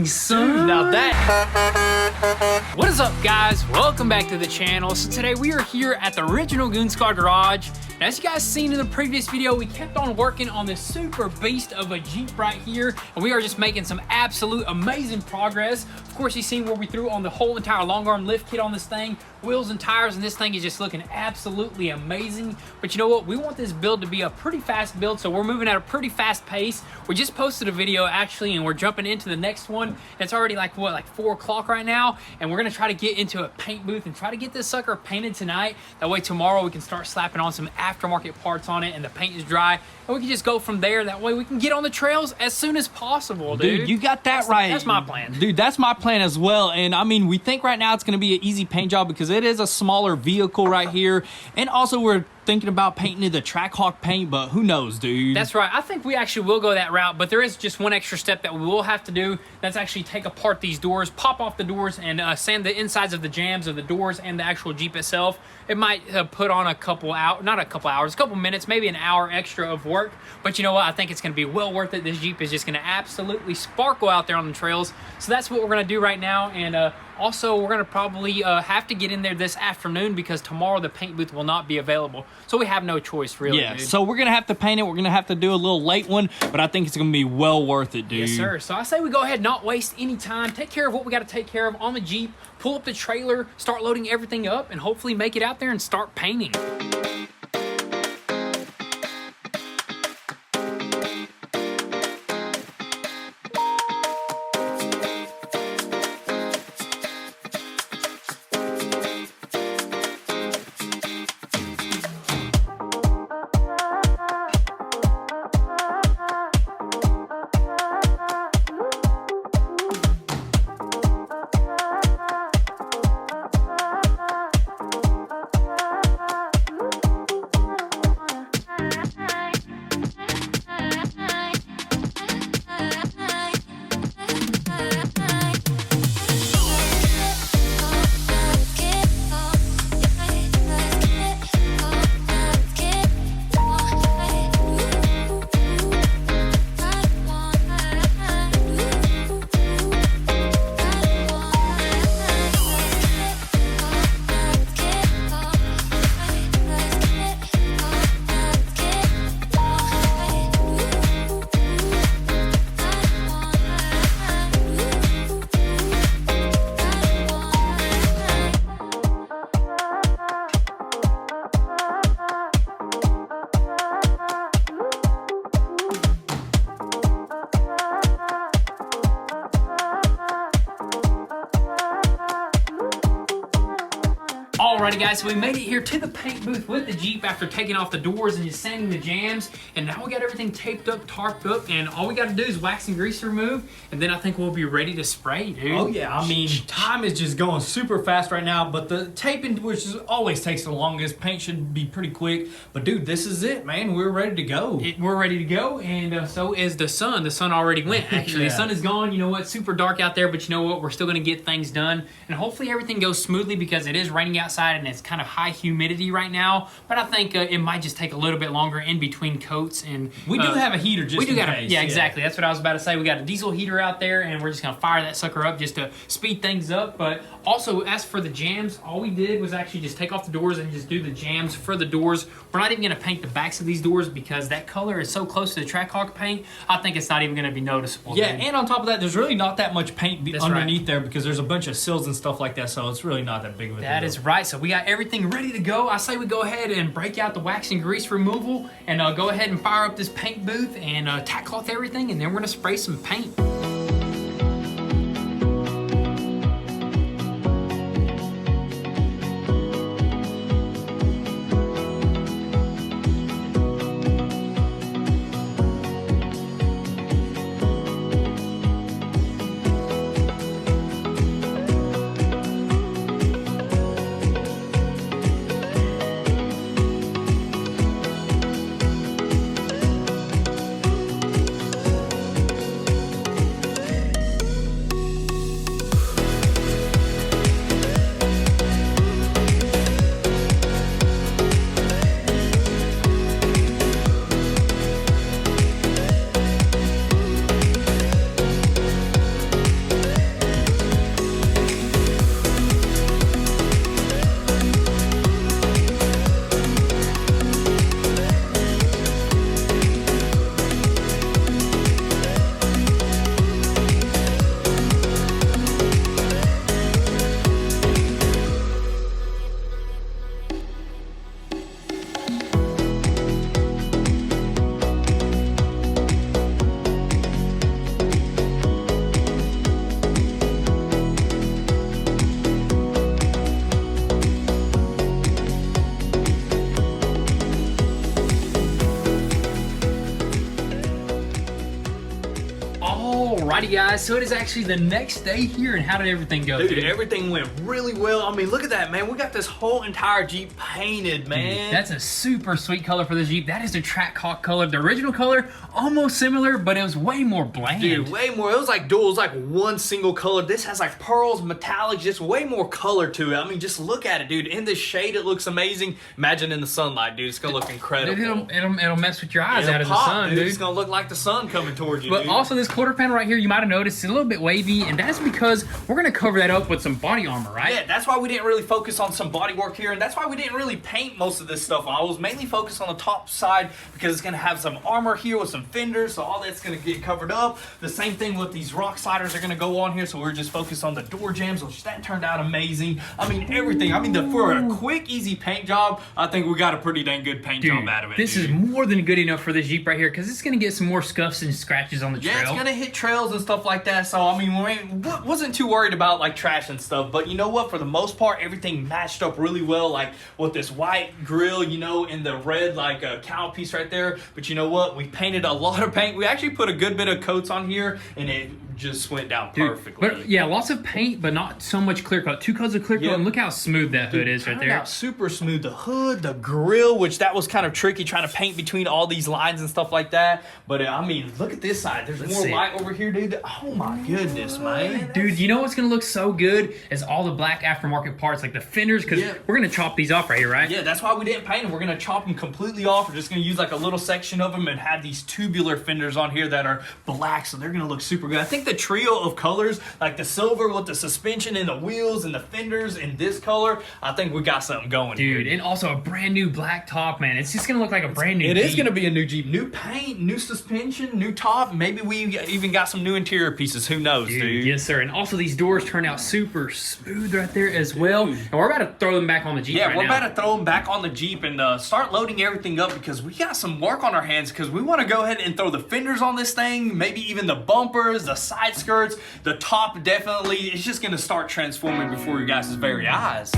painting, son. Now that. What is up, guys? Welcome back to the channel. So today we are here at the original Goonsquad garage. And as you guys seen in the previous video, we kept on working on this super beast of a Jeep right here, and we are just making some absolute amazing progress. Of course, you've seen where we threw on the whole entire long arm lift kit on this thing, wheels and tires, and this thing is just looking absolutely amazing. But you know what? We want this build to be a pretty fast build, so we're moving at a pretty fast pace. We just posted a video actually, and we're jumping into the next one. It's already like what, like 4 o'clock right now, and we're gonna try to get into a paint booth and try to get this sucker painted tonight. That way tomorrow we can start slapping on some aftermarket parts on it and the paint is dry, and we can just go from there. That way we can get on the trails as soon as possible, dude. Dude, you got that right. That's my plan. Dude, that's my plan as well. And I mean, we think right now it's going to be an easy paint job because it is a smaller vehicle right here. And also we're thinking about painting the Trackhawk paint, but who knows, dude? That's right. I think we actually will go that route, but there is just one extra step that we will have to do. That's actually take apart these doors, pop off the doors, and sand the insides of the jambs of the doors and the actual Jeep itself. It might put on a couple hours, not a couple hours, a couple minutes, maybe an hour extra of work. But you know what? I think it's going to be well worth it. This Jeep is just going to absolutely sparkle out there on the trails. So that's what we're going to do right now. And also, we're going to probably have to get in there this afternoon because tomorrow the paint booth will not be available. So we have no choice, really, Yeah, dude. so we're going to have to paint it. We're going to have to do a little late one, but I think it's going to be well worth it, dude. Yes, sir. So I say we go ahead and not waste any time. Take care of what we got to take care of on the Jeep. Pull up the trailer, start loading everything up, and hopefully make it out there and start painting. Alrighty guys, so we made it here to the paint booth with the Jeep after taking off the doors and just sanding the jams, and now we got everything taped up, tarped up, and all we got to do is wax and grease remove, and then I think we'll be ready to spray, dude. Oh yeah, I mean, time is just going super fast right now, but the taping, which always takes the longest, paint should be pretty quick, but dude, this is it, man. We're ready to go. We're ready to go, and so is the sun. The sun already went, actually. Yeah. The sun is gone. You know what? Super dark out there, but you know what? We're still going to get things done, and hopefully everything goes smoothly because it is raining outside and it's kind of high humidity right now, but I think it might just take a little bit longer in between coats. And we do have a heater just in case. Yeah, exactly. That's what I was about to say. We got a diesel heater out there, and we're just going to fire that sucker up just to speed things up. But also, as for the jams, all we did was actually just take off the doors and just do the jams for the doors. We're not even going to paint the backs of these doors because that color is so close to the Trackhawk paint, I think it's not even going to be noticeable. Yeah, dude. and on top of that, there's really not that much paint underneath there because there's a bunch of sills and stuff like that, so it's really not that big of a deal. That is right. So we got everything ready to go. I say we go ahead and break out the wax and grease removal and go ahead and fire up this paint booth and tack cloth everything, and then we're going to spray some paint. Alrighty guys, so it is actually the next day here, and how did everything go? Dude, everything went really well. I mean, look at that, man. We got this whole entire Jeep painted, man. Dude, that's a super sweet color for the Jeep. That is the Trackhawk color. The original color, almost similar, but it was way more bland. Dude, way more. It was like dual. It was like one single color. This has like pearls, metallic, just way more color to it. I mean, just look at it, dude. In the shade, it looks amazing. Imagine in the sunlight, dude. It's gonna look incredible. Dude, it'll mess with your eyes out of the sun, dude. It's gonna look like the sun coming towards you, But dude. also this quarter panel right here, you might have noticed, it's a little bit wavy, and that's because we're gonna cover that up with some body armor, right? Yeah, that's why we didn't really focus on some body work here, and that's why we didn't really paint most of this stuff. I was mainly focused on the top side because it's gonna have some armor here with some fenders, so all that's gonna get covered up. The same thing with these rock sliders are gonna go on here, so we're just focused on the door jambs, which that turned out amazing. I mean, everything. I mean, for a quick, easy paint job, I think we got a pretty dang good paint job out of it. This is more than good enough for this Jeep right here, because it's gonna get some more scuffs and scratches on the trail. Yeah, it's gonna hit trails and stuff like that. So I mean, we wasn't too worried about like trash and stuff. But you know what? For the most part, everything matched up really well. Like with this white grill, you know, and the red like cowl piece right there. But you know what? We painted a lot of paint. We actually put a good bit of coats on here, and it just went down perfectly. But yeah, lots of paint, but not so much clear coat. 2 coats of clear coat, and look how smooth that hood is right there. Out super smooth. The hood, the grill, which that was kind of tricky trying to paint between all these lines and stuff like that. But I mean, look at this side. There's more light over here, dude. Oh my goodness, man. Dude, you know what's gonna look so good is all the black aftermarket parts, like the fenders, because we're gonna chop these off right here, right? Yeah, that's why we didn't paint them. We're gonna chop them completely off. We're just gonna use like a little section of them and have these tubular fenders on here that are black, so they're gonna look super good. I think the trio of colors, like the silver with the suspension and the wheels and the fenders in this color, I think we got something going, dude. And also a brand new black top, man. It's just gonna look like a brand new Jeep. It is gonna be a new Jeep. New paint, new suspension, new top. Maybe we even got some new interior pieces. Who knows, dude? Yes, sir. And also these doors turn out super smooth right there as well. And we're about to throw them back on the Jeep we're about to throw them back on the Jeep and start loading everything up because we got some work on our hands because we want to go ahead and throw the fenders on this thing, maybe even the bumpers, the side skirts, the top definitely. It's just gonna start transforming before your guys' very eyes.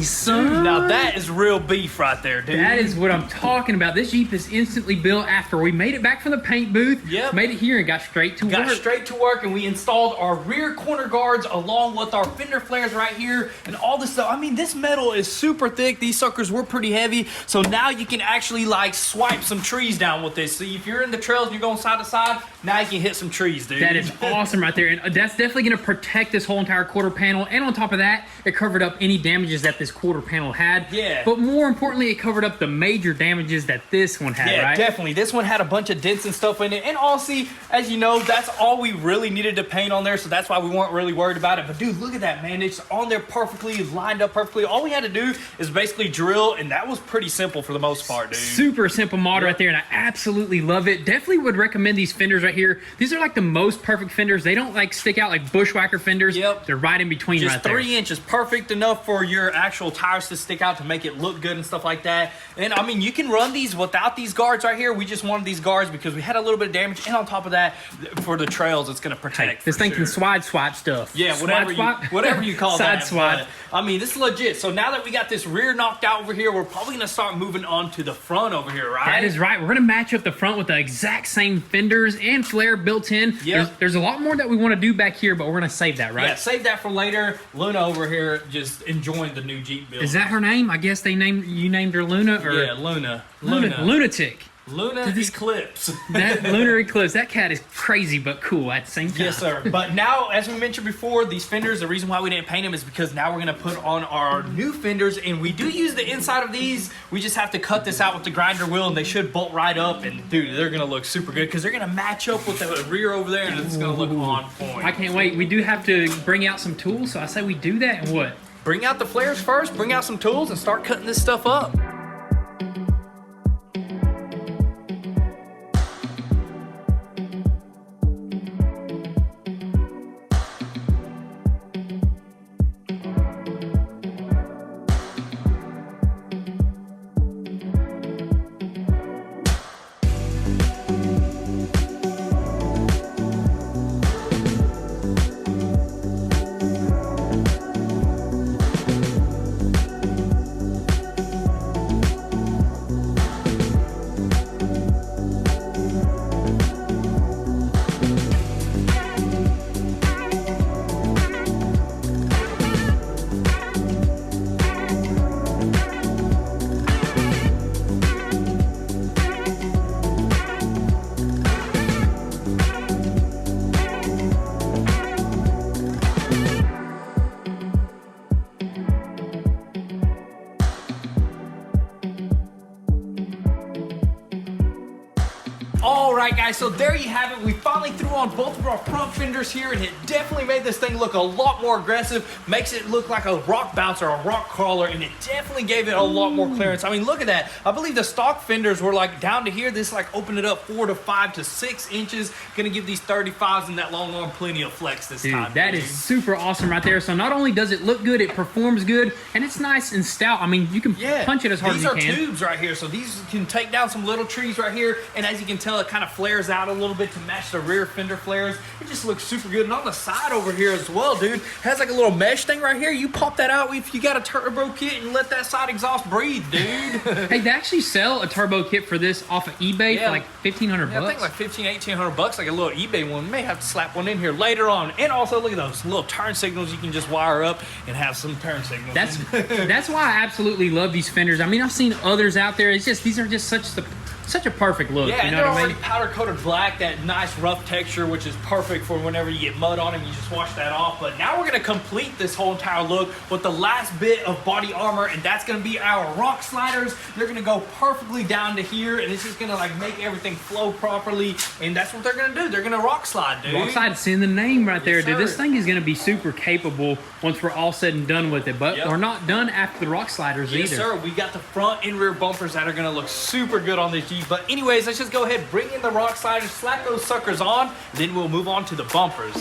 Son. Now that is real beef right there, dude. That is what I'm talking about. This Jeep is instantly built after we made it back from the paint booth, made it here and got straight to work. Got straight to work, and we installed our rear corner guards along with our fender flares right here and all this stuff. I mean, this metal is super thick. These suckers were pretty heavy, so now you can actually like swipe some trees down with this. See, if you're in the trails and you're going side to side, now you can hit some trees, dude. That is awesome right there, and that's definitely going to protect this whole entire quarter panel, and on top of that, it covered up any damages that this quarter panel had. Yeah. But more importantly, it covered up the major damages that this one had, right? Yeah, definitely. This one had a bunch of dents and stuff in it. And honestly, as you know, that's all we really needed to paint on there, so that's why we weren't really worried about it. But dude, look at that, man. It's on there perfectly, lined up perfectly. All we had to do is basically drill, and that was pretty simple for the most part, dude. Super simple mod right there, and I absolutely love it. Definitely would recommend these fenders right right here. These are like the most perfect fenders. They don't like stick out like bushwhacker fenders. Yep. They're right in between just right there. 3 inches, perfect enough for your actual tires to stick out to make it look good and stuff like that. And I mean, you can run these without these guards right here. We just wanted these guards because we had a little bit of damage, and on top of that, for the trails, it's going to protect. This thing can swipe stuff. Yeah, whatever you call Side that. swipe. But, I mean, this is legit. So now that we got this rear knocked out over here, we're probably going to start moving on to the front over here, right? That is right. We're going to match up the front with the exact same fenders and flare built in. Yep. There's a lot more that we want to do back here, but we're going to save that, right? Yeah, save that for later. Luna over here just enjoying the new Jeep build. Is that her name? I guess you named her Luna? Or Yeah, Luna. Lunatic. Luna Eclipse. That lunar eclipse. That cat is crazy but cool at the same time. Yes, sir. But now, as we mentioned before, these fenders, the reason why we didn't paint them is because now we're going to put on our new fenders, and we do use the inside of these. We just have to cut this out with the grinder wheel, and they should bolt right up. And, dude, they're going to look super good because they're going to match up with the rear over there, and it's going to look on point. I can't wait. We do have to bring out some tools, so I say we do that, and what? Bring out the flares first, bring out some tools, and start cutting this stuff up. Alright guys, so there you have it. We finally threw on both of our front fenders here, and it definitely made this thing look a lot more aggressive. Makes it look like a rock bouncer, a rock crawler, and it definitely gave it a lot more clearance. I mean, look at that. I believe the stock fenders were like down to here. This like opened it up 4 to 5 to 6 inches. Gonna give these 35s and that long arm plenty of flex this time. That is super awesome right there. So not only does it look good, it performs good, and it's nice and stout. I mean, you can punch it as hard as you can. These are tubes right here, so these can take down some little trees right here, and as you can tell, it kind of flares out a little bit to match the rear fender flares. It just looks super good. And on the side over here as well, dude, has like a little mesh thing right here. You pop that out if you got a turbo kit and let that side exhaust breathe, dude. Hey, they actually sell a turbo kit for this off of eBay for like $1,500 bucks. I think like $1,500, $1,800, like a little eBay one. We may have to slap one in here later on. And also, look at those little turn signals you can just wire up and have some turn signals. That's why I absolutely love these fenders. I mean, I've seen others out there. It's just, these are just such a perfect look. Yeah, you know and they're what I mean? already powder coated black, that nice rough texture, which is perfect for whenever you get mud on them. You just wash that off. But now we're gonna complete this whole entire look with the last bit of body armor, and that's gonna be our rock sliders. They're gonna go perfectly down to here, and it's just gonna like make everything flow properly. And that's what they're gonna do. They're gonna rock slide, dude. Rock slide, it's in the name right there, Yes, dude. sir. This thing is gonna be super capable once we're all said and done with it. But Yep. we're not done after the rock sliders Yes, either. sir. We got the front and rear bumpers that are gonna look super good on this Jeep. But anyways, let's just go ahead, bring in the rock sliders, slap those suckers on, then we'll move on to the bumpers.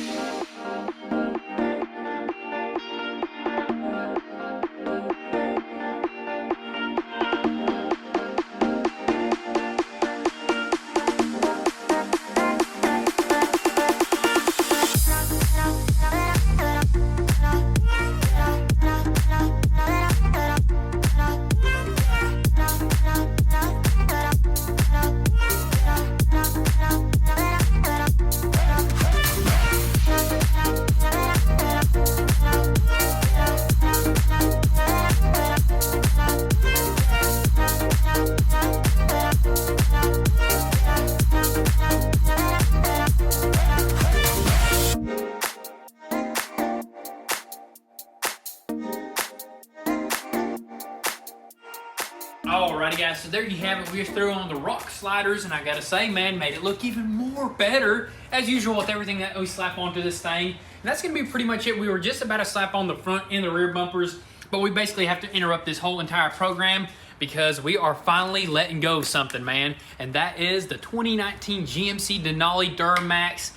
Alrighty guys, so there you have it. We just threw on the rock sliders, and I gotta say, man, made it look even more better, as usual with everything that we slap onto this thing. And that's gonna be pretty much it. We were just about to slap on the front and the rear bumpers, but we basically have to interrupt this whole entire program because we are finally letting go of something, man. And that is the 2019 GMC Denali Duramax.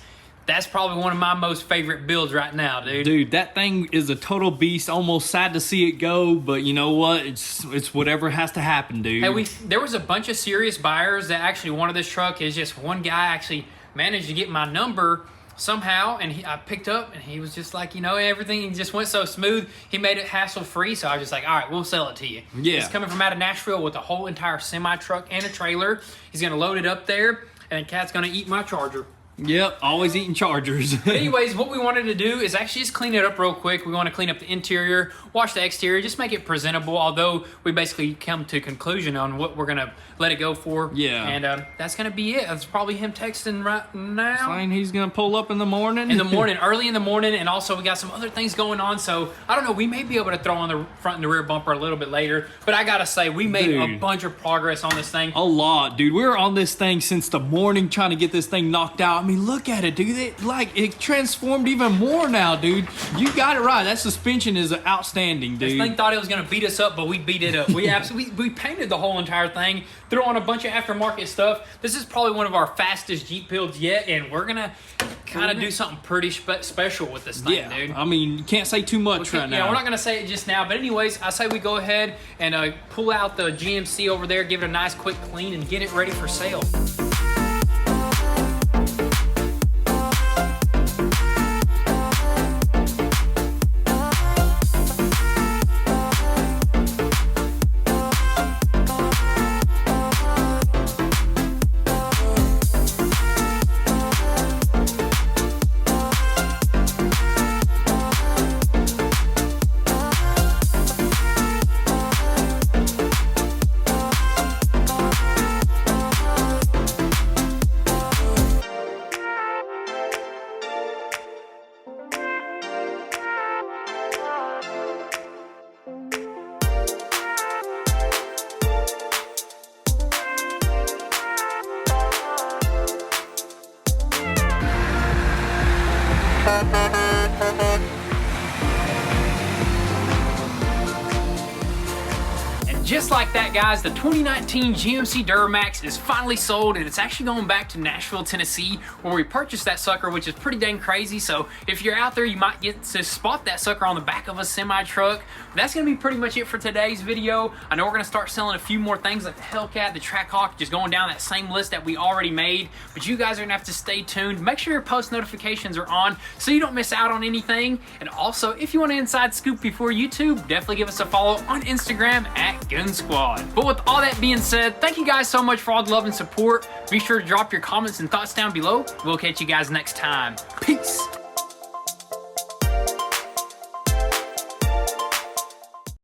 That's probably one of my most favorite builds right now, dude. Dude, that thing is a total beast. Almost sad to see it go, but you know what? It's whatever has to happen, dude. Hey, there was a bunch of serious buyers that actually wanted this truck. It's just one guy actually managed to get my number somehow, and I picked up, and he was just like, you know, everything just went so smooth. He made it hassle-free, so I was just like, all right, we'll sell it to you. Yeah. He's coming from out of Nashville with a whole entire semi-truck and a trailer. He's going to load it up there, and Cat's going to eat my Charger. Yep, always eating Chargers. But anyways, what we wanted to do is actually just clean it up real quick. We want to clean up the interior, wash the exterior, just make it presentable, although we basically come to a conclusion on what we're going to let it go for. Yeah. And that's going to be it. That's probably him texting right now. Saying he's going to pull up in the morning? In the morning, early in the morning, and also we got some other things going on, so I don't know, we may be able to throw on the front and the rear bumper a little bit later, but I got to say, we made a bunch of progress on this thing. A lot, dude. We were on this thing since the morning trying to get this thing knocked out. I mean, look at it, dude. It transformed even more now, dude. You got it right. That suspension is outstanding, dude. This thing thought it was going to beat us up, but we beat it up. We absolutely we painted the whole entire thing, threw on a bunch of aftermarket stuff. This is probably one of our fastest Jeep builds yet, and we're going to kind of do something pretty special with this thing, dude. I mean, you can't say too much right now. Yeah, we're not going to say it just now, but anyways, I say we go ahead and pull out the GMC over there, give it a nice quick clean, and get it ready for sale. And just like that, guys, the 2019 GMC Duramax is finally sold, and it's actually going back to Nashville, Tennessee, where we purchased that sucker, which is pretty dang crazy. So if you're out there, you might get to spot that sucker on the back of a semi-truck. That's going to be pretty much it for today's video. I know we're going to start selling a few more things like the Hellcat, the Trackhawk, just going down that same list that we already made, but you guys are going to have to stay tuned. Make sure your post notifications are on so you don't miss out on anything. And also, if you want an inside scoop before YouTube, definitely give us a follow on Instagram at Gun Squad. But with all that being said, thank you guys so much for all the love and support. Be sure to drop your comments and thoughts down below. We'll catch you guys next time. Peace.